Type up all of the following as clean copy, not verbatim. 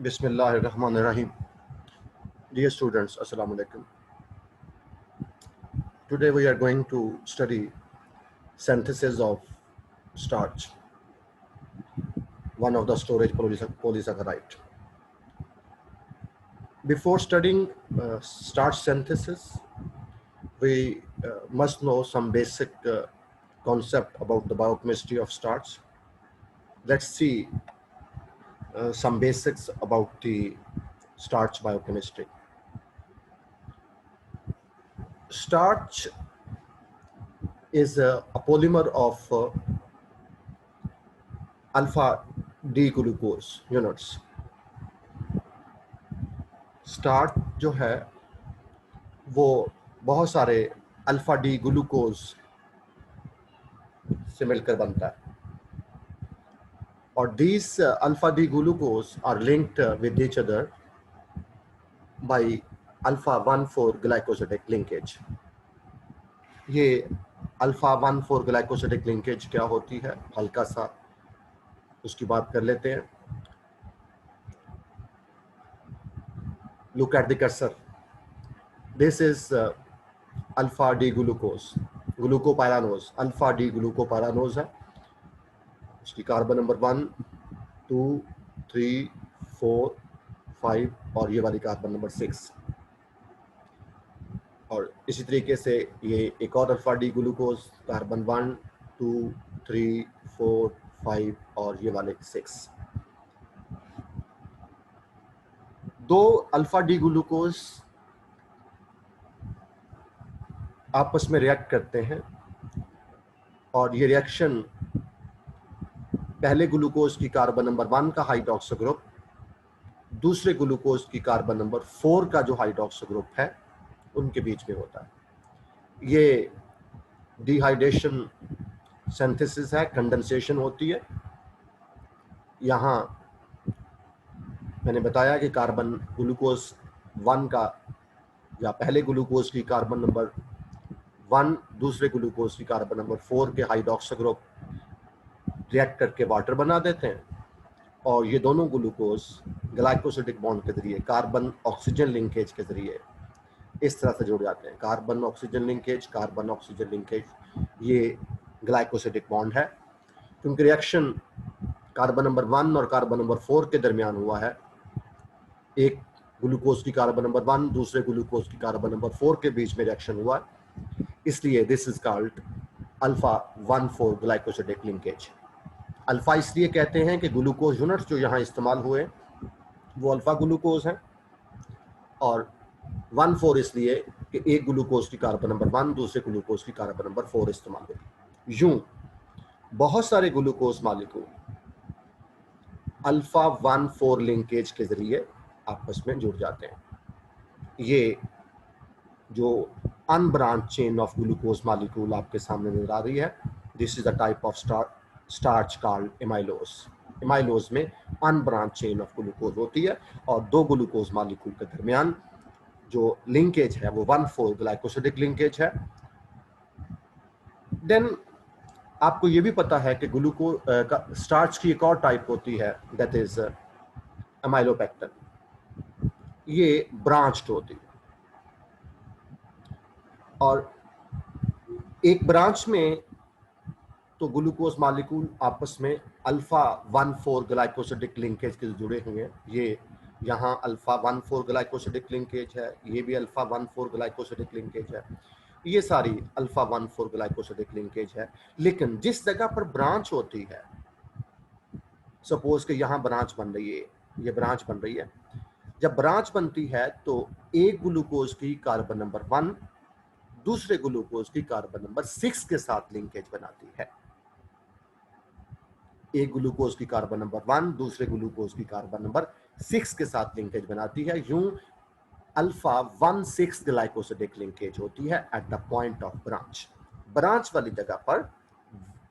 Bismillahirrahmanirrahim. Dear students, Assalamu alaikum. Today we are going to study synthesis of starch, one of the storage polysaccharide. Before studying starch synthesis, we must know some basic concept about the biochemistry of starch. Let's see some basics about the starch biochemistry. Starch is a polymer of alpha D glucose units. Starch जो है वो बहुत सारे alpha D glucose से मिलकर बनता है और these alpha D glucose are linked with each other by alpha 1,4 glycosidic linkage. ये अल्फा 1,4 ग्लाइकोसिडिक लिंकेज क्या होती है, हल्का सा उसकी बात कर लेते हैं. Look at the cursor. This is alpha D glucose, glucopyranose. Alpha D glucopyranose है. उसकी कार्बन नंबर 1, 2, 3, 4, 5 और ये वाली कार्बन नंबर 6. और इसी तरीके से ये एक और अल्फा डी ग्लूकोज, कार्बन 1, 2, 3, 4, 5 और ये वाले 6. दो अल्फा डी ग्लूकोज आपस में रिएक्ट करते हैं और ये रिएक्शन पहले ग्लूकोज की कार्बन नंबर 1 का हाइड्रोक्सी ग्रुप दूसरे ग्लूकोज की कार्बन नंबर 4 का जो हाइड्रोक्सी ग्रुप है उनके बीच में होता है. ये डिहाइड्रेशन सिंथेसिस है, कंडेंसेशन होती है. यहाँ मैंने बताया कि कार्बन ग्लूकोज 1 का या पहले ग्लूकोज की कार्बन नंबर 1 दूसरे ग्लूकोज की कार्बन नंबर 4 के हाइड्रोक्सी ग्रुप रिएक्ट करके वाटर बना देते हैं और ये दोनों ग्लूकोज ग्लाइकोसिडिक बॉन्ड के जरिए कार्बन ऑक्सीजन लिंकेज के जरिए इस तरह से जुड़ जाते हैं. कार्बन ऑक्सीजन लिंकेज ये ग्लाइकोसिडिक बॉन्ड है. क्योंकि रिएक्शन कार्बन नंबर 1 और कार्बन नंबर 4 के दरमियान हुआ है, एक ग्लूकोज की कार्बन नंबर 1 दूसरे ग्लूकोज की कार्बन नंबर 4 के बीच में रिएक्शन हुआ, इसलिए this is called alpha 1,4 glycosidic linkage. Alpha इसलिए कहते हैं कि ग्लूकोज यूनिट्स जो यहाँ इस्तेमाल हुए वो अल्फा ग्लूकोज हैं और 1,4 इसलिए कि एक ग्लूकोज की कार्बन नंबर 1 दूसरे ग्लूकोज की कार्बन नंबर 4 इस्तेमाल हुई. यूं बहुत सारे ग्लूकोज मालिक्यूल अल्फा 1,4 लिंकेज के जरिए आपस में जुड़ जाते हैं. ये जो unbranch chain of glucose molecule आपके सामने नजर आ रही है, this is a type of starch called amylose. Amylose में अनब्रांच चेन ऑफ ग्लूकोज होती है और दो ग्लूकोज मालिक्यूल के दरमियान जो लिंकेज है वो 1,4 ग्लाइकोसिडिक लिंकेज है. देन आपको ये भी पता है कि ग्लूकोज स्टार्च की एक और टाइप होती है, दैट इज एमाइलोपेक्टिन. ये ब्रांच्ड होती है और एक ब्रांच में तो ग्लूकोज मालिक्यूल आपस में अल्फा 1,4 ग्लाइकोसिडिक लिंकेज के जुड़े हुए हैं. ये यहाँ अल्फा 1,4 ग्लाइकोसिडिक लिंकेज है, ये भी अल्फा 1,4 ग्लाइकोसिडिक लिंकेज है, ये सारी अल्फा 1,4 ग्लाइकोसिडिक लिंकेज है. लेकिन जिस जगह पर ब्रांच होती है, सपोज कि यहाँ ब्रांच बन रही है, ये ब्रांच बन रही है, जब ब्रांच बनती है तो एक ग्लूकोज की कार्बन नंबर 1 दूसरे ग्लूकोज की कार्बन नंबर 6 के साथ लिंकेज बनाती है. एक ग्लूकोज की कार्बन नंबर 1 दूसरे ग्लूकोज की कार्बन नंबर 6 के साथ लिंकेज बनाती है. यूं अल्फा 1,6 ग्लाइकोसिडिक लिंकेज होती है at the point of branch. Branch वाली जगह पर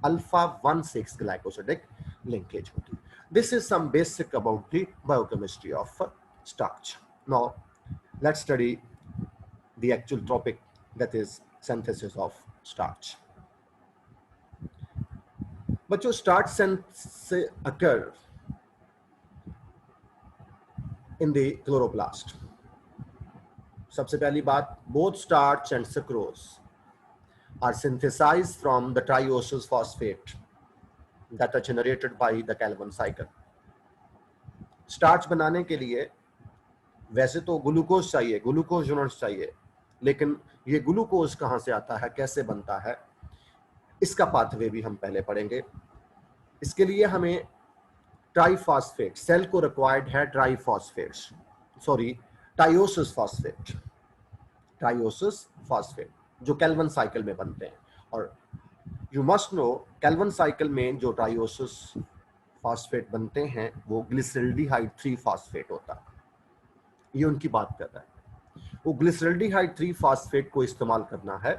अल्फा 1,6 ग्लाइकोसिडिक लिंकेज होती है. This is some basic about the biochemistry of starch. Now let's study the actual topic, that is synthesis of starch. बच्चों, starch synthesis occur in the chloroplast. सबसे पहली बात, both starch and sucrose are synthesised from the trioses phosphate that are generated by the Calvin cycle. Starch बनाने के लिए वैसे तो glucose चाहिए, ग्लूकोज यूनिट्स चाहिए, लेकिन ये ग्लूकोज कहाँ से आता है, कैसे बनता है, इसका पाथवे भी हम पहले पढ़ेंगे। इसके लिए हमें ट्राइफॉस्फेट, सेल को रिक्वायर्ड है ट्राइफॉस्फेट्स, सॉरी टाइओसिस फॉस्फेट, टाइओसिस फॉस्फेट जो कैल्विन साइकिल में बनते हैं। और you must know Calvin cycle में जो टाइओसिस फॉस्फेट बनते हैं वो ग्लिसरल्डिहाइड 3 फॉस्फेट होता है। ये उनकी बात कर रहा है। वो ग्लिसरल्डिहाइड 3 फॉस्फेट को इस्तेमाल करना है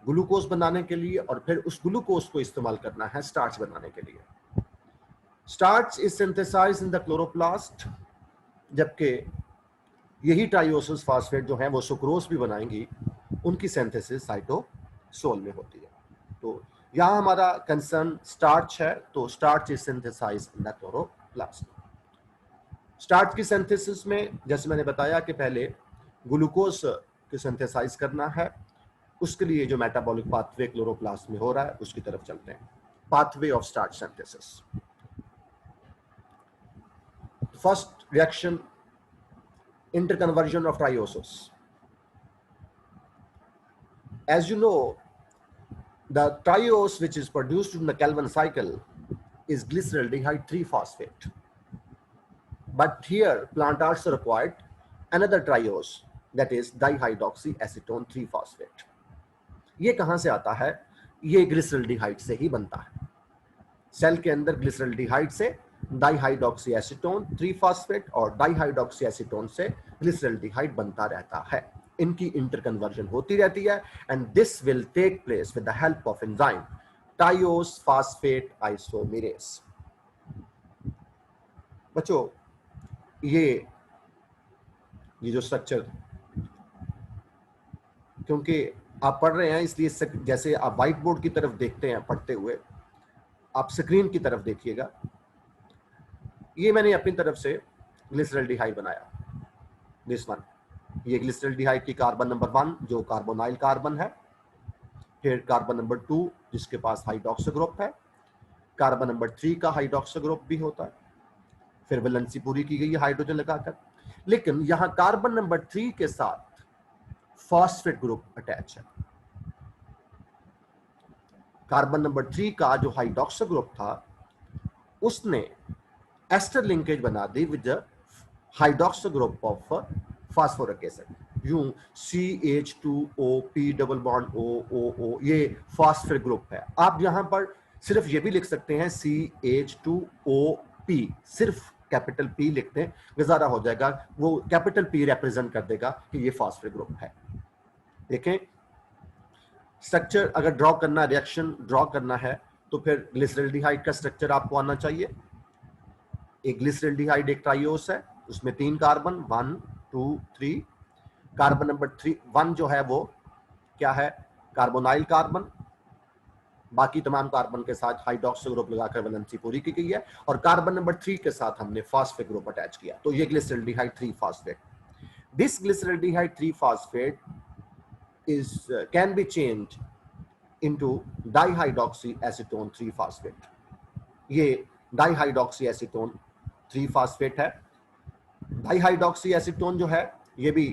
ग्लूकोज बनाने के लिए, और फिर उस ग्लूकोज को इस्तेमाल करना है स्टार्च बनाने के लिए। Starch is synthesised in the chloroplast, जबकि यही टाइओसिस फॉस्फेट जो है वो सुक्रोज भी बनाएंगी, उनकी सिंथेसिस साइटोसोल में होती है। तो यहाँ हमारा कंसर्न स्टार्च है, तो starch is synthesised in the chloroplast. Starch की सिंथेसिस में जैसे मैंने बताया कि पहले ग्लूकोज की सिंथेसाइज करना है, उसके लिए जो मेटाबॉलिक पाथवे क्लोरोप्लास्ट में हो रहा है उसकी तरफ चलते हैं। Pathway of starch synthesis. First reaction, interconversion of triosis. As you know, the triose which is produced in the Calvin cycle is glyceraldehyde 3 phosphate. But here plant also required another triose, that is dihydroxyacetone 3 phosphate. ये कहाँ से आता है? ये glyceraldehyde से ही बनता है। Cell के अंदर ग्लिसरल्डिहाइड से डाइहाइड्रोक्सीएसीटोन 3 फॉस्फेट और डाइहाइड्रोक्सीएसीटोन से ग्लिसरल्डिहाइड बनता रहता है। इनकी इंटरकन्वर्जन होती रहती है, and this will take place with the help of enzyme triose phosphate isomerase. बच्चों, ये जो स्ट्रक्चर, क्योंकि आप पढ़ रहे हैं इसलिए जैसे आप व्हाइट बोर्ड की तरफ देखते हैं पढ़ते हुए, आप स्क्रीन की तरफ देखिएगा। ये मैंने अपनी तरफ से ग्लिसरल्डिहाइड बनाया, दिस वन। ये ग्लिसरल्डिहाइड की कार्बन नंबर 1 जो कार्बोनाइल कार्बन है, फिर कार्बन नंबर 2 जिसके पास हाइड्रोक्सी ग्रुप है, कार्बन नंबर 3 का हाइड्रोक्सी ग्रुप भी होता है, फिर वैलेंसी पूरी की गई है हाइड्रोजन लगाकर। लेकिन यहां कार्बन नंबर 3 के साथ फॉस्फेट ग्रुप अटैच है। कार्बन नंबर 3 का जो हाइड्रोक्सी ग्रुप था उसने एस्टर लिंकेज बना दी with hydroxy group of phosphoric acid. यूं CH2O P double bond O ये फॉस्फेट ग्रुप है। आप यहां पर सिर्फ ये भी लिख सकते हैं CH2OP, सिर्फ कैपिटल P लिखते हैं, गुजारा हो जाएगा, वो कैपिटल P रिप्रेजेंट कर देगा कि ये फॉस्फेट ग्रुप है। देखें स्ट्रक्चर अगर ड्रॉ करना, रिएक्शन ड्रॉ करना है तो फिर ग्लिसरल्डिहाइड का स्ट्रक्चर आपको आना चाहिए। एक ग्लिसरल्डिहाइड एक ट्राइओस है, उसमें 3 कार्बन 1 2 3। कार्बन नंबर 1 जो है वो क्या है? Carbonyl carbon. बाकी तमाम कार्बन के साथ हाइड्रोक्सी ग्रुप लगाकर वैलेंसी पूरी की गई है, और कार्बन नंबर 3 के साथ हमने फॉस्फेट ग्रुप अटैच किया, तो ये glyceraldehyde 3 phosphate. This glyceraldehyde 3 phosphate can be changed into dihydroxyacetone 3 phosphate. ये dihydroxyacetone 3 phosphate है। डाइहाइड्रोक्सीएसीटोन जो है ये भी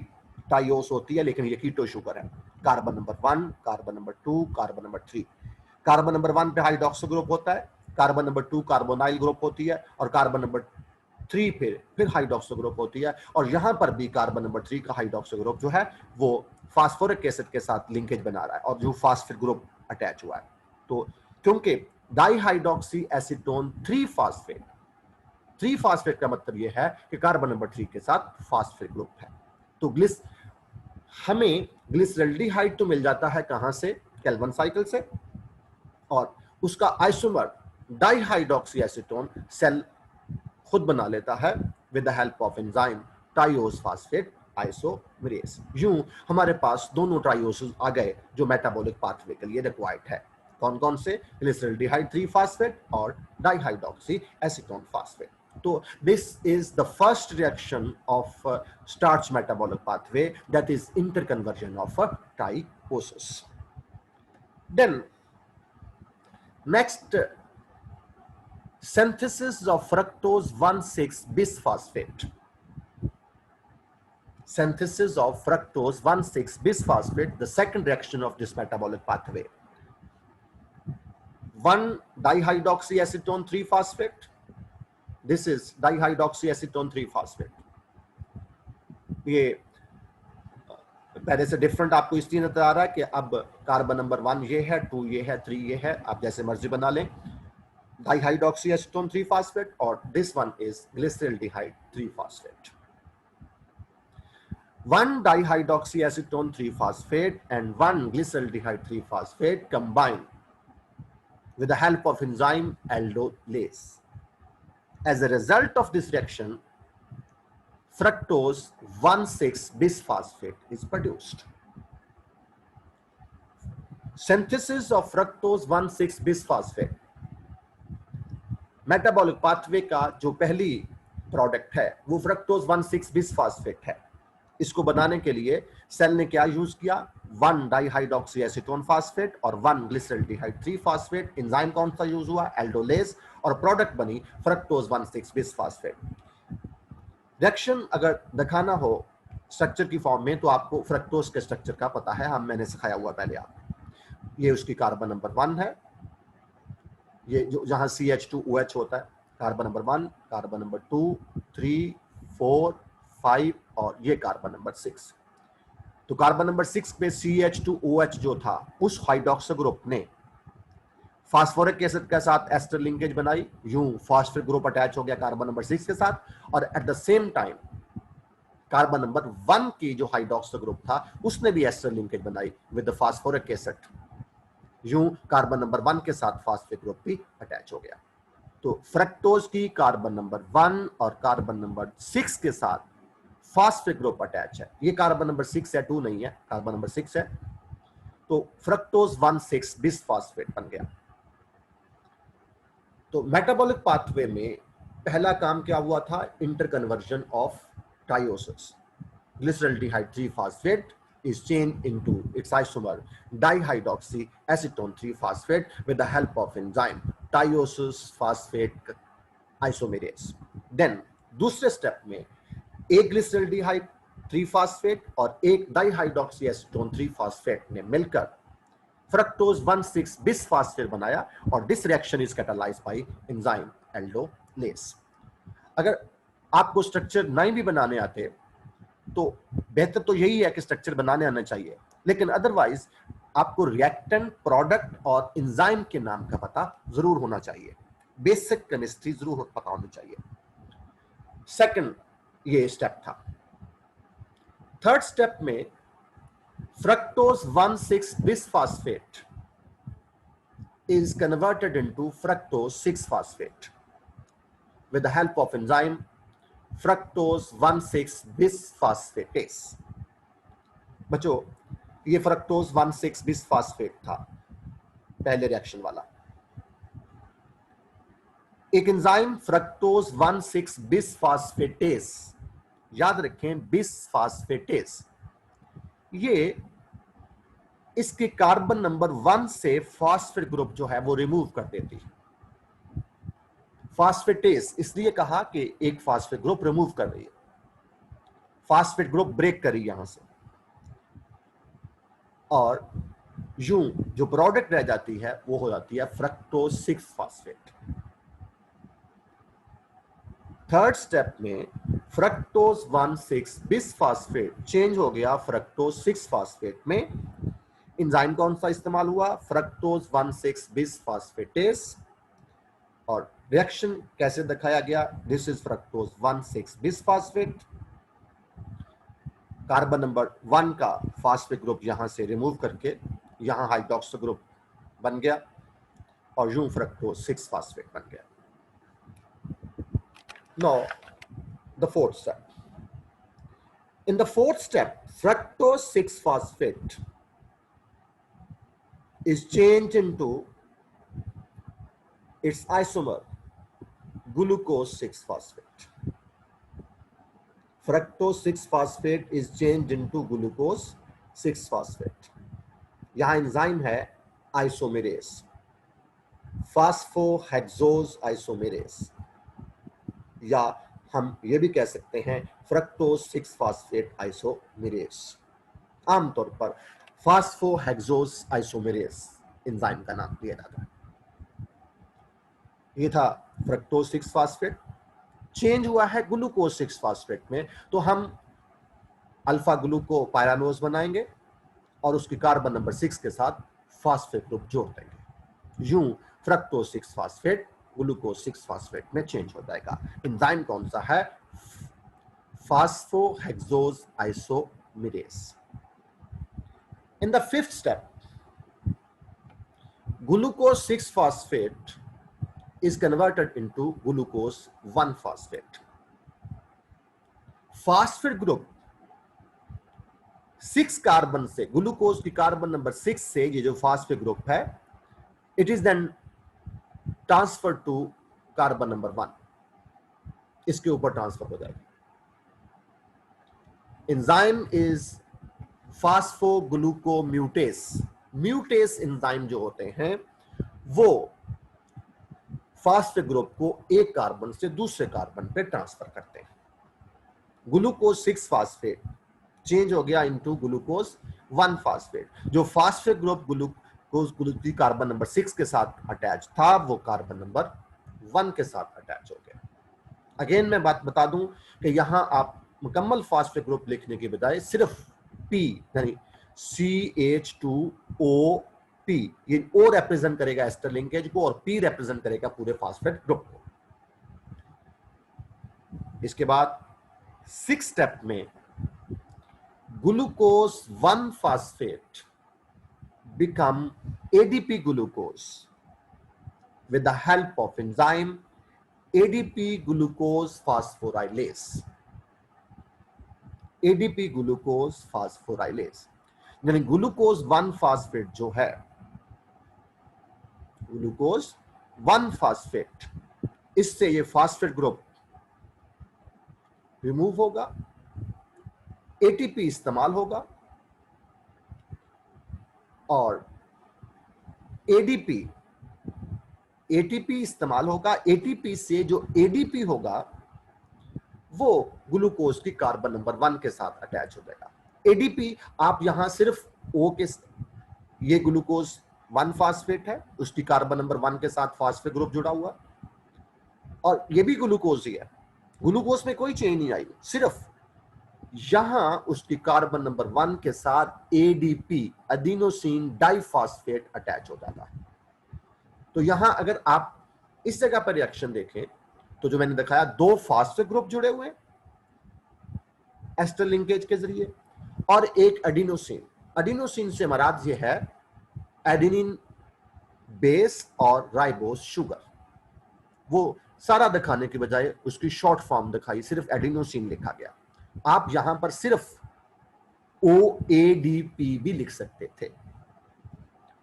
टाइओस होती है, लेकिन ये कीटो शुगर है। Carbon number 1, carbon number 2, carbon number 3। Carbon number 1 पे हाइड्रोक्सी ग्रुप होता है, कार्बन नंबर 2 कार्बोनाइल ग्रुप होती है, और कार्बन नंबर 3 फिर हाइड्रोक्सी ग्रुप होती है। और यहां पर भी कार्बन नंबर 3 का हाइड्रोक्सी ग्रुप जो है वो फास्फोरिक एसिड के साथ लिंकेज बना रहा है, और जो फास्फेट ग्रुप अटैच हुआ है। तो क्योंकि डाइहाइड्रोक्सी एसीटोन 3 फॉस्फेट का मतलब यह है कि कार्बन नंबर 3 के साथ फास्फेट ग्रुप है। तो हमें ग्लिसरल्डिहाइड तो मिल जाता है कहां से? कैल्विन साइकिल से, और उसका आइसोमर डाइहाइड्रोक्सीएसीटोन सेल खुद बना लेता है with the help of enzyme triose phosphate isomerase. यूं हमारे पास दोनों ट्राइओसेस आ गए जो मेटाबॉलिक पाथवे के लिए रिक्वायर्ड है। कौन कौन से? ग्लिसरल्डिहाइड 3 फॉस्फेट और dihydroxy acetone phosphate. So this is the first reaction of starch metabolic pathway, that is interconversion of thiouses. Then next, synthesis of fructose 1,6 bisphosphate. Synthesis of fructose 1,6 bisphosphate, the second reaction of this metabolic pathway. 1-dihydroxyacetone 3-phosphate. This is dihydroxyacetone 3-phosphate. ये पहले से different आपको इसलिए नजर आ रहा है कि अब कार्बन नंबर 1 ये है, 2 ये है, 3 ये है, आप जैसे मर्जी बना लें. Dihydroxyacetone 3-phosphate और this one is glyceraldehyde 3-phosphate. 1-dihydroxyacetone 3-phosphate and 1-glyceraldehyde 3-phosphate combine with the help of enzyme aldolase. As a result of this reaction, fructose 1,6 bisphosphate is produced. Synthesis of fructose 1,6 bisphosphate, metabolic pathway का जो पहली product है वो fructose 1,6 bisphosphate है. इसको बनाने के लिए सेल ने क्या यूज किया? 1-डाइहाइड्रोक्सीएसीटोन फास्फेट और 1-ग्लिसरल्डिहाइड 3-फॉस्फेट. एंजाइम कौन सा यूज हुआ? एल्डोलेज. और प्रोडक्ट बनी फ्रक्टोज 1,6 बिसफॉस्फेट. रिएक्शन अगर दिखाना हो स्ट्रक्चर की फॉर्म में तो आपको फ्रक्टोज के स्ट्रक्चर का पता है, मैंने सिखाया हुआ पहले आपको. ये उसकी कार्बन नंबर 1 है, ये जो जहां CH2OH होता है, कार्बन नंबर 1, कार्बन नंबर 2, 3, 4, 5 और ये कार्बन नंबर 6. तो कार्बन नंबर 6 पे CH2OH जो था उस हाइड्रोक्सी ग्रुप ने फास्फोरिक एसिड के साथ एस्टर लिंकेज बनाई, यूं फास्फोरिक ग्रुप अटैच हो गया कार्बन नंबर 6 के साथ. और at the same time carbon number 1 की जो हाइड्रोक्सी ग्रुप था उसने भी एस्टर लिंकेज बनाई विद द फास्फोरिक एसिड. यूं कार्बन नंबर 1 के साथ फास्फोरिक ग्रुप भी अटैच हो गया. तो फ्रक्टोज की कार्बन नंबर 1 और कार्बन नंबर 6 के साथ फास्फोरिक ग्रुप अटैच है. ये कार्बन नंबर 6 है, 2 नहीं है, कार्बन नंबर 6 है. तो फ्रक्टोज 1,6 बिसफॉस्फेट बन गया. तो मेटाबॉलिक पाथवे में पहला काम क्या हुआ था? Interconversion of thiouses. Glyceraldehyde 3-phosphate is changed into its isomer dihydroxyacetone 3-phosphate with the help of enzyme thiouses phosphate isomerase. Then दूसरे स्टेप में एक glyceraldehyde 3-phosphate और एक dihydroxyacetone 3-phosphate ने मिलकर फ्रक्टोज 1,6 बिसफॉस्फेट बनाया और this reaction is catalysed bye enzyme aldolase. अगर आपको स्ट्रक्चर नहीं भी बनाने आते तो बेहतर तो यही है कि स्ट्रक्चर बनाने आना चाहिए, लेकिन अदरवाइज आपको रिएक्टेंट, प्रोडक्ट और एंजाइम के नाम का पता जरूर होना चाहिए. बेसिक केमिस्ट्री जरूर पता होनी चाहिए. सेकंड ये स्टेप था. थर्ड स्टेप में fructose 1,6 bisphosphate is converted into fructose 6-phosphate with the help of enzyme fructose 1,6 bisphosphatase. बच्चों ये fructose 1,6 bisphospate था पहले रिएक्शन वाला. एक एंजाइम fructose 1,6 bisphosphatase, याद रखें bisphosphatase, ये इसके कार्बन नंबर 1 से फास्फेट ग्रुप जो है वो रिमूव कर देती है. फास्फेटेस इसलिए कहा कि एक फास्फेट ग्रुप रिमूव कर रही है, फास्फेट ग्रुप ब्रेक करी यहां से, और यूं जो प्रोडक्ट रह जाती है वो हो जाती है फ्रक्टोज 6-फॉस्फेट. थर्ड स्टेप में फ्रक्टोज 1,6 बिसफॉस्फेट चेंज हो गया फ्रक्टोज 6-फॉस्फेट में. एंजाइम कौन सा इस्तेमाल हुआ? फ्रक्टोज 1,6 बिसफॉस्फेटेस. और रिएक्शन कैसे दिखाया गया? This is fructose 1,6 bisphosphate. Carbon number 1 का फास्फेट ग्रुप यहां से रिमूव करके यहां हाइड्रोक्सी ग्रुप बन गया और यूं फ्रक्टोज 6-फॉस्फेट बन गया. Now, the fourth step. In the fourth step, fructose 6-phosphate is changed into its isomer glucose 6-phosphate. Fructose 6-phosphate is changed into glucose 6-phosphate. यहां एंजाइम है आइसोमेरेज, फास्फोहेक्सोज आइसोमेरेज, या हम ये भी कह सकते हैं फ्रक्टोज 6-phosphate आइसोमेरेज। आमतौर पर फास्फोहेक्सोज आइसोमेरेज एंजाइम का नाम दिया जाता है। ये था फ्रक्टोज 6-phosphate, चेंज हुआ है ग्लूकोज 6-phosphate में, तो हम अल्फा ग्लूको पायरानोज बनाएंगे और उसकी कार्बन नंबर 6 के साथ फास्फेट ग्रुप जोड़ देंगे। यूं फ्रक्टोज 6-phosphate ग्लूकोज 6-phosphate में चेंज हो जाएगा। एंजाइम कौन सा है? Phosphohexose isomerase. In the 5th step, glucose 6-phosphate is converted into glucose 1-phosphate. Phosphate group 6 carbon से, ग्लूकोज की कार्बन नंबर 6 से ये जो फास्फेट ग्रुप है, it is then transfer to carbon number 1, इसके ऊपर ट्रांसफर हो जाएगा। Enzyme is phosphoglucomutase. Mutase enzyme जो होते हैं वो फास्फेट ग्रुप को एक कार्बन से दूसरे कार्बन पे ट्रांसफर करते हैं। ग्लूकोज 6-phosphate चेंज हो गया इनटू ग्लूकोज 1-phosphate। जो फास्फेट ग्रुप ग्लूकोज की कार्बन नंबर 6 के साथ अटैच था, वो कार्बन नंबर 1 के साथ अटैच हो गया। अगेन मैं बात बता दूं कि यहां आप मुकम्मल फास्फेट ग्रुप लिखने के बजाय सिर्फ P यानी CH2OP, ये O रिप्रेजेंट करेगा एस्टर लिंकेज को और P रिप्रेजेंट करेगा पूरे फास्फेट ग्रुप को। इसके बाद 6th स्टेप में glucose 1-phosphate become ADP glucose with the help of enzyme ADP glucose phosphorylase. ADP glucose phosphorylase यानी ग्लूकोज 1-phosphate जो है, ग्लूकोज 1-phosphate, इससे ये फास्फेट ग्रुप रिमूव होगा, एटीपी इस्तेमाल होगा और एडीपी, एटीपी इस्तेमाल होगा। एटीपी से जो एडीपी होगा वो ग्लूकोज की कार्बन नंबर 1 के साथ अटैच हो जाएगा। एडीपी आप यहां सिर्फ ओ के, ये ग्लूकोज 1-phosphate है, उसकी कार्बन नंबर 1 के साथ फास्फेट ग्रुप जुड़ा हुआ, और ये भी ग्लूकोज ही है, ग्लूकोज में कोई चेंज नहीं आई, सिर्फ यहां उसकी कार्बन नंबर 1 के साथ एडीपी एडिनोसिन डाइफॉस्फेट अटैच हो जाता है। तो यहां अगर आप इस जगह पर रिएक्शन देखें तो जो मैंने दिखाया, 2 फास्फेट ग्रुप जुड़े हुए हैं एस्टर लिंकेज के जरिए और एक एडिनोसिन। एडिनोसिन से मराद ये है एडेनिन बेस और राइबोस शुगर। वो सारा दिखाने के बजाय उसकी शॉर्ट फॉर्म दिखाई, सिर्फ एडिनोसिन लिखा गया। आप यहां पर सिर्फ OADP भी लिख सकते थे।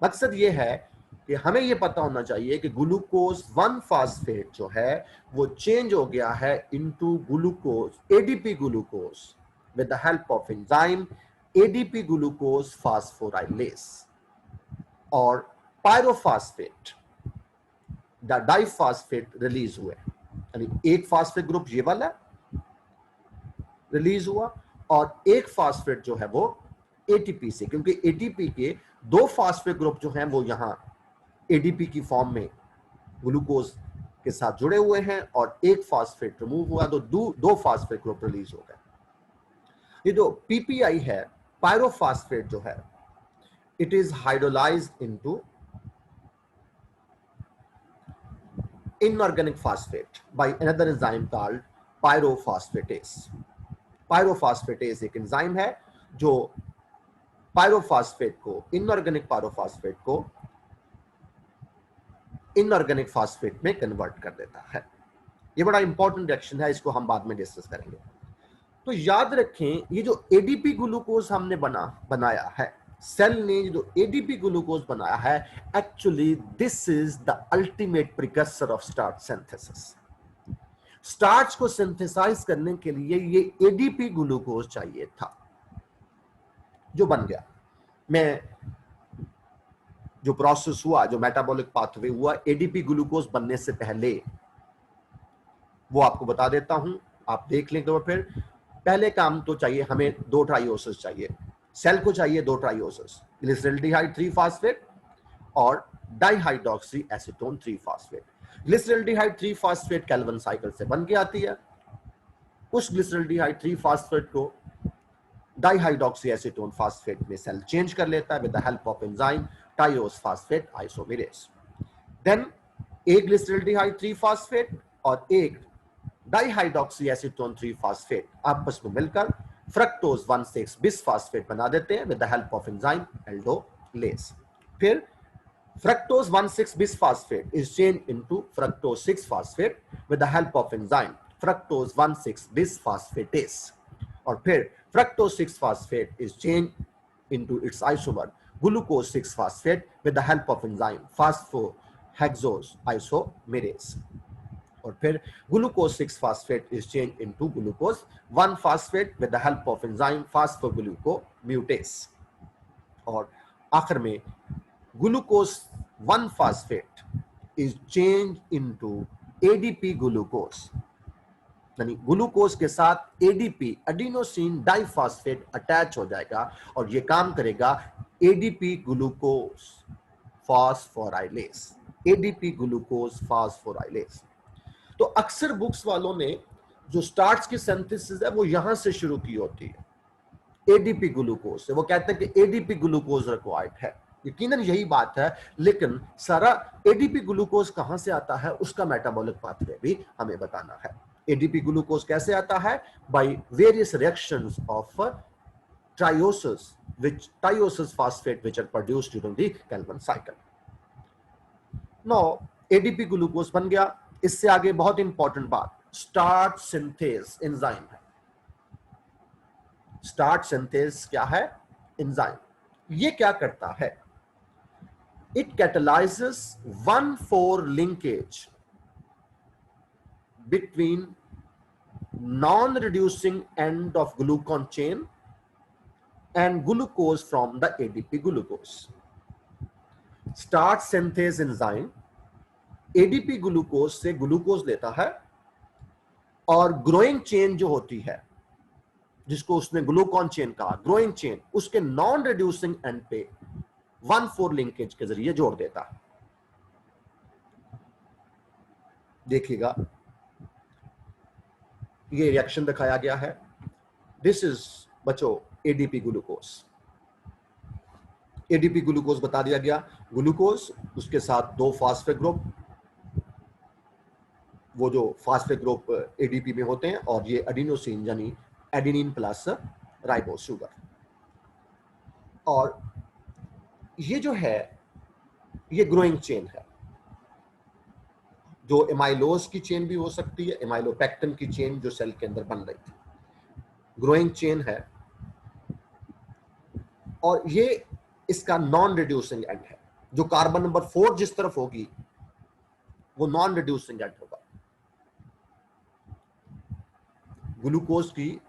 मकसद ये है कि हमें ये पता होना चाहिए कि ग्लूकोज 1-phosphate जो है वो चेंज हो गया है into glucose ADP glucose with the help of enzyme ADP glucose phosphorylase और पायरोफॉस्फेट डाइफॉस्फेट रिलीज हुए। यानी एक फास्फेट ग्रुप ये वाला रिलीज हुआ और एक फास्फेट जो है वो एटीपी से, क्योंकि एटीपी के 2 फास्फेट ग्रुप जो हैं वो यहां एडीपी की फॉर्म में ग्लूकोज के साथ जुड़े हुए हैं और एक फास्फेट रिमूव हुआ तो 2 फास्फेट ग्रुप रिलीज हो गए। ये जो पीपीआई है, पायरोफॉस्फेट जो है, it is hydrolysed into inorganic phosphate by another enzyme called pyrophosphatase. Pyrophosphatase एक एंजाइम है जो पायरोफॉस्फेट को, इनऑर्गेनिक पायरोफॉस्फेट को इनऑर्गेनिक फॉस्फेट में कन्वर्ट कर देता है। ये बड़ा इंपॉर्टेंट रिएक्शन है, इसको हम बाद में डिस्कस करेंगे। तो याद रखें, ये जो एडीपी ग्लूकोज हमने बनाया है, सेल ने जो एडीपी ग्लूकोज बनाया है, actually this is the ultimate precursor of starch synthesis. Starch को सिंथेसाइज करने के लिए ये एडीपी ग्लूकोज चाहिए था, जो बन गया। मैं जो प्रोसेस हुआ, जो मेटाबॉलिक पाथवे हुआ एडीपी ग्लूकोज बनने से पहले, वो आपको बता देता हूं, आप देख लें। तो फिर पहले काम तो चाहिए हमें, 2 ट्राइओसिस चाहिए। सेल को चाहिए 2 ट्राइओसिस, ग्लिसरल्डिहाइड 3 फास्फेट और dihydroxy acetone 3 phosphate. Glyceraldehyde 3 phosphate Calvin cycle से बन के आती है। उस ग्लिसरल्डिहाइड 3 फास्फेट को डाइहाइड्रोक्सी एसीटोन फास्फेट में सेल चेंज कर लेता है with the help of enzyme triose phosphate isomerase. Then एक ग्लिसरल्डिहाइड 3 फास्फेट और एक डाइहाइड्रोक्सी एसीटोन 3 फास्फेट आपस में मिलकर फ्रक्टोज 1,6 बिस फास्फेट बना देते हैं with the help of enzyme aldolase. फिर fructose 1,6 bisphosphate is changed into fructose 6 phosphate with the help of enzyme fructose 1,6 bisphosphatase, और फिर fructose 6 phosphate is changed into its isomer glucose 6 phosphate with the help of enzyme phosphohexose isomerase, और फिर glucose 6 phosphate is changed into glucose 1 phosphate with the help of enzyme phosphoglucomutase, और आखिर में glucose 1 phosphate is changed into ADP glucose, यानी glucose के साथ ADP adenosine diphosphate attach हो जाएगा और ये काम करेगा ADP glucose phosphorylase. ADP glucose phosphorylase. तो अक्सर बुक्स वालों ने जो स्टार्च की सिंथेसिस है वो यहां से शुरू की होती है, ADP ग्लूकोज से। वो कहते हैं कि ADP ग्लूकोज रिक्वायर्ड है, यकीनन यही बात है, लेकिन सारा एडीपी ग्लूकोज कहां से आता है उसका मेटाबॉलिक पाथवे भी हमें बताना है। एडीपी ग्लूकोज कैसे आता है? By various reactions of trioses which thiouses phosphate which are produced during the Calvin cycle. Now ADP glucose बन गया। इससे आगे बहुत इंपॉर्टेंट बात, स्टार्च सिंथेज एंजाइम है। स्टार्च सिंथेज क्या है? एंजाइम। ये क्या करता है? It catalyzes 1,4 linkage between non-reducing end of glucose chain and glucose from the ADP glucose. Starch synthase enzyme ADP glucose से ग्लूकोज लेता है और ग्रोइंग चेन जो होती है, जिसको उसने ग्लूकॉन चेन कहा, ग्रोइंग चेन, उसके नॉन रिड्यूसिंग एंड पे 1,4 लिंकेज के जरिए जोड़ देता है। देखिएगा ये रिएक्शन दिखाया गया है। दिस इज बच्चों एडीपी ग्लूकोज। एडीपी ग्लूकोज बता दिया गया, ग्लूकोज उसके साथ 2 फास्फेट ग्रुप, वो जो फास्फेट ग्रुप एडीपी में होते हैं, और ये एडिनोसिन यानी एडेनिन प्लस राइबोस शुगर। और ये जो है ये ग्रोइंग चेन है, जो एमाइलोज की चेन भी हो सकती है, एमाइलोपेक्टिन की चेन जो सेल के अंदर बन रही थी, ग्रोइंग चेन है। और ये इसका नॉन रिड्यूसिंग एंड है। जो कार्बन नंबर 4 जिस तरफ होगी वो नॉन रिड्यूसिंग एंड होगा। ग्लूकोज की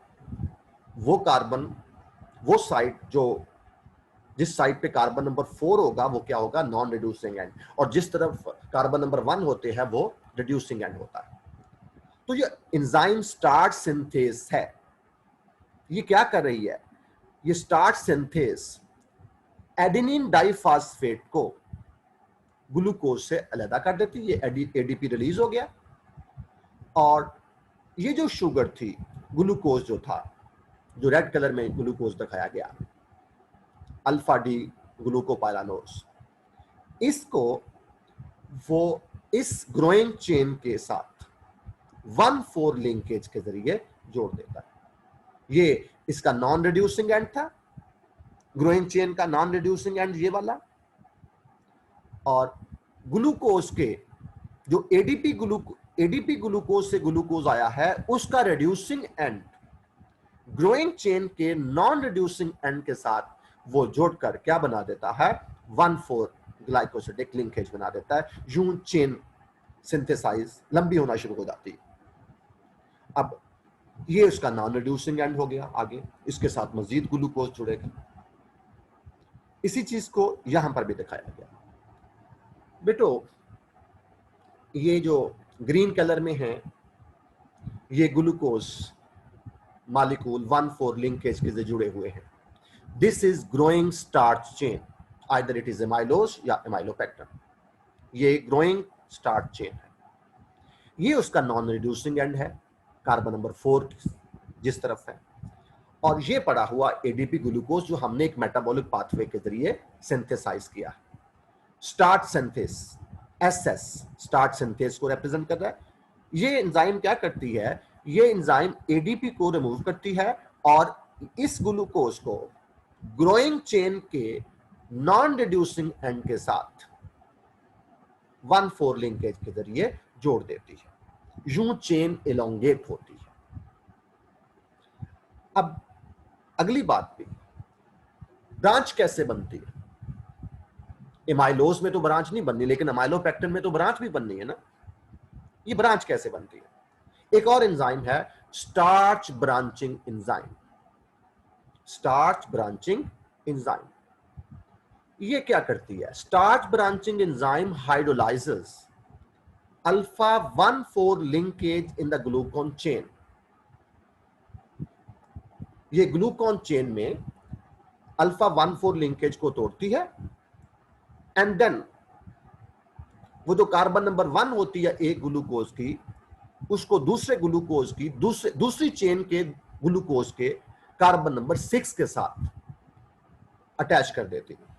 वो कार्बन, वो साइड जो जिस साइड पे कार्बन नंबर 4 होगा वो क्या होगा? Non reducing and. और जिस तरफ कार्बन नंबर 1 होते हैं वो रिड्यूसिंग एंड होता है। तो ये एंजाइम स्टार्च सिंथेस है। ये क्या कर रही है? ये स्टार्च सिंथेस एडेनिन डाइफॉस्फेट को ग्लूकोज से अलग कर देती है। ये एडीपी रिलीज हो गया और ये जो शुगर थी, ग्लूकोज जो था, जो रेड कलर में ग्लूकोज दिखाया गया, अल्फा डी ग्लूकोपाइरानोज, इसको वो इस ग्रोइंग चेन के साथ 1,4 लिंकेज के जरिए जोड़ देता है। ये इसका नॉन रिड्यूसिंग एंड था, ग्रोइंग चेन का नॉन रिड्यूसिंग एंड ये वाला। और ग्लूकोज के जो एडीपी ग्लूकोज से ग्लूकोज आया है उसका रिड्यूसिंग एंड ग्रोइंग चेन के नॉन रिड्यूसिंग एंड के साथ वो जोड़कर क्या बना देता है? 1,4 ग्लाइकोसिडिक लिंकेज बना देता है। यूं चेन सिंथेसाइज लंबी होना शुरू हो जाती है। अब ये उसका नॉन रिड्यूसिंग एंड हो गया। आगे इसके साथ मजीद ग्लूकोज जुड़ेगा। इसी चीज को यहां पर भी दिखाया गया। बेटो ये जो ग्रीन कलर में है ये ग्लूकोज मॉलिक्यूल 1,4 लिंकेज के से जुड़े हुए हैं। This is growing starch chain, either it is amylose या एमाइलोपेक्टिन। ये ग्रोइंग स्टार्च चेन है। ये उसका नॉन रिड्यूसिंग एंड है, कार्बन नंबर 4 जिस तरफ है। और ये पड़ा हुआ एडीपी ग्लूकोज जो हमने एक मेटाबॉलिक पाथवे के जरिए सिंथेसाइज किया है। Starch synthase, SS starch synthase को रिप्रेजेंट कर रहा है। ये एंजाइम क्या करती है, ये एंजाइम एडीपी को रिमूव करती है और इस ग्लूकोज को ग्रोइंग चेन के नॉन रिड्यूसिंग एंड के साथ 1,4 लिंकेज के जरिए जोड़ देती है। यूं चेन एलोंगेट होती है। अब अगली बात भी, ब्रांच कैसे बनती है? एमाइलोज में तो ब्रांच नहीं बननी, लेकिन एमाइलोपेक्टिन में तो ब्रांच भी बननी है ना। ये ब्रांच कैसे बनती है? एक और एंजाइम है starch branching enzyme. Starch branching enzyme ये क्या करती है? Starch branching enzyme hydrolyses alpha 1,4 linkage in the glucan chain. ये ग्लूकोन चेन में अल्फा 1,4 लिंकेज को तोड़ती है एंड देन वो जो कार्बन नंबर 1 होती है एक ग्लूकोज की, उसको दूसरे ग्लूकोज की दूसरी चेन के ग्लूकोज के कार्बन नंबर 6 के साथ अटैच कर देती है।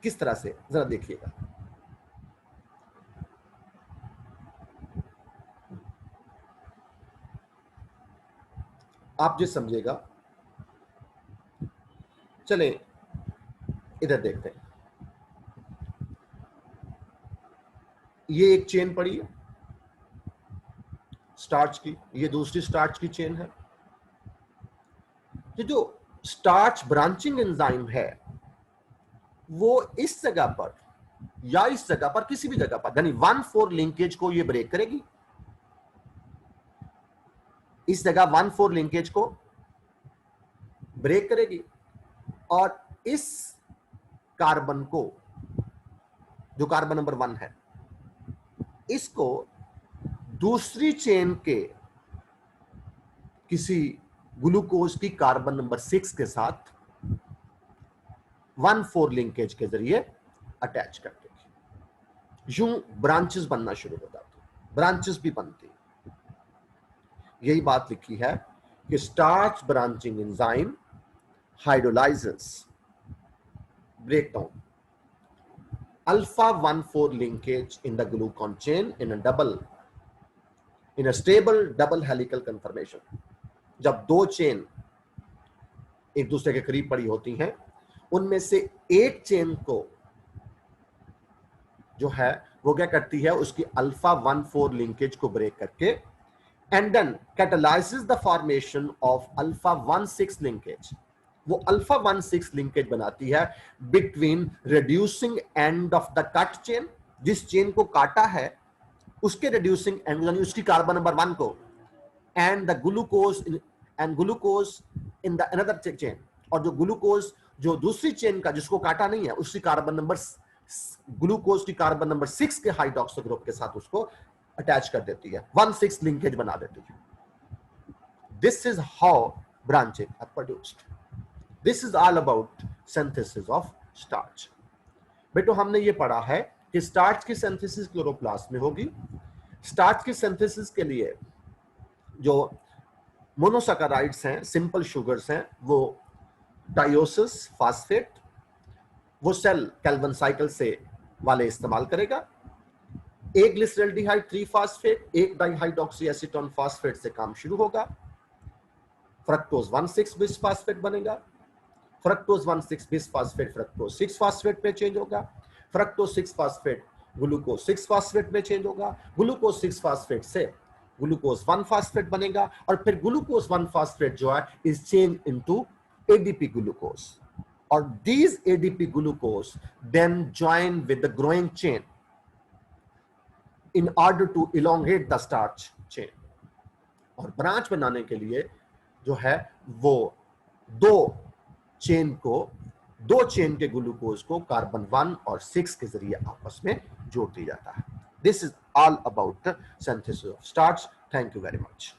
किस तरह से, जरा देखिएगा। आप जिस समझेगा, चलें इधर देखते हैं। ये एक चेन पड़ी है स्टार्च की, ये दूसरी स्टार्च की चेन है। ये जो स्टार्च ब्रांचिंग एंजाइम है वो इस जगह पर या इस जगह पर, किसी भी जगह पर, यानी 1,4 लिंकेज को ये ब्रेक करेगी। इस जगह 1,4 लिंकेज को ब्रेक करेगी और इस कार्बन को, जो कार्बन नंबर 1 है, इसको दूसरी चेन के किसी ग्लूकोज की कार्बन नंबर 6 के साथ 1,4 लिंकेज के जरिए अटैच कर देगी। यूं ब्रांचेस बनना शुरू हो जाती, ब्रांचेस भी बनती। यही बात लिखी है कि starch branching enzyme hydrolyses breakdown alpha 1,4 linkage in the glucon chain in a stable double helical conformation। जब दो चेन एक दूसरे के करीब पड़ी होती हैं, उनमें से एक चेन को जो है वो क्या करती है, उसकी अल्फा 1,4 लिंकेज को ब्रेक करके and then catalyses the formation of alpha 1,6 linkage. वो अल्फा 1,6 लिंकेज बनाती है between reducing end of the cut chain, जिस चेन को काटा है उसके रिड्यूसिंग एंड, यानी उसकी कार्बन नंबर 1 को, and the glucose in the another chain, और जो ग्लूकोज जो दूसरी चेन का जिसको काटा नहीं है उसकी कार्बन नंबर, ग्लूकोज की कार्बन नंबर 6 के हाइड्रोक्सी ग्रुप के साथ उसको अटैच कर देती है, 1,6 लिंकेज बना देती है। This is how branches are produced. This is all about synthesis of starch. बेटो हमने ये पढ़ा है कि स्टार्च की सिंथेसिस क्लोरोप्लास्ट में होगी। स्टार्च की सिंथेसिस के लिए जो मोनोसैकेराइड्स हैं, सिंपल शुगर्स हैं, वो डायोसिस फास्फेट, वो सेल कैल्विन साइकिल से वाले इस्तेमाल करेगा। एक ग्लिसरल्डिहाइड 3 फास्फेट, एक डाइहाइड्रोक्सी एसीटोन फास्फेट से काम शुरू होगा। फ्रक्टोज 1,6 बिस फास्फेट बनेगा। फ्रक्टोज 1,6 बिस फास्फेट फ्रक्टोज 6 फास्फेट पे चेंज होगा। फ्रक्टोज 6 फास्फेट ग्लूकोज 6 फास्फेट में चेंज होगा। ग्लूकोज 6 फास्फेट से ग्लूकोज 1 फास्फेट बनेगा और फिर ग्लूकोज 1 फास्फेट जो है is change into ADP glucose, और these ADP glucose then join with the growing chain in order to elongate the starch chain. और ब्रांच बनाने के लिए जो है वो दो चेन के ग्लूकोज को कार्बन 1 और 6 के जरिए आपस में जोड़ दिया जाता है। This is all about the synthesis of starch. Thank you very much.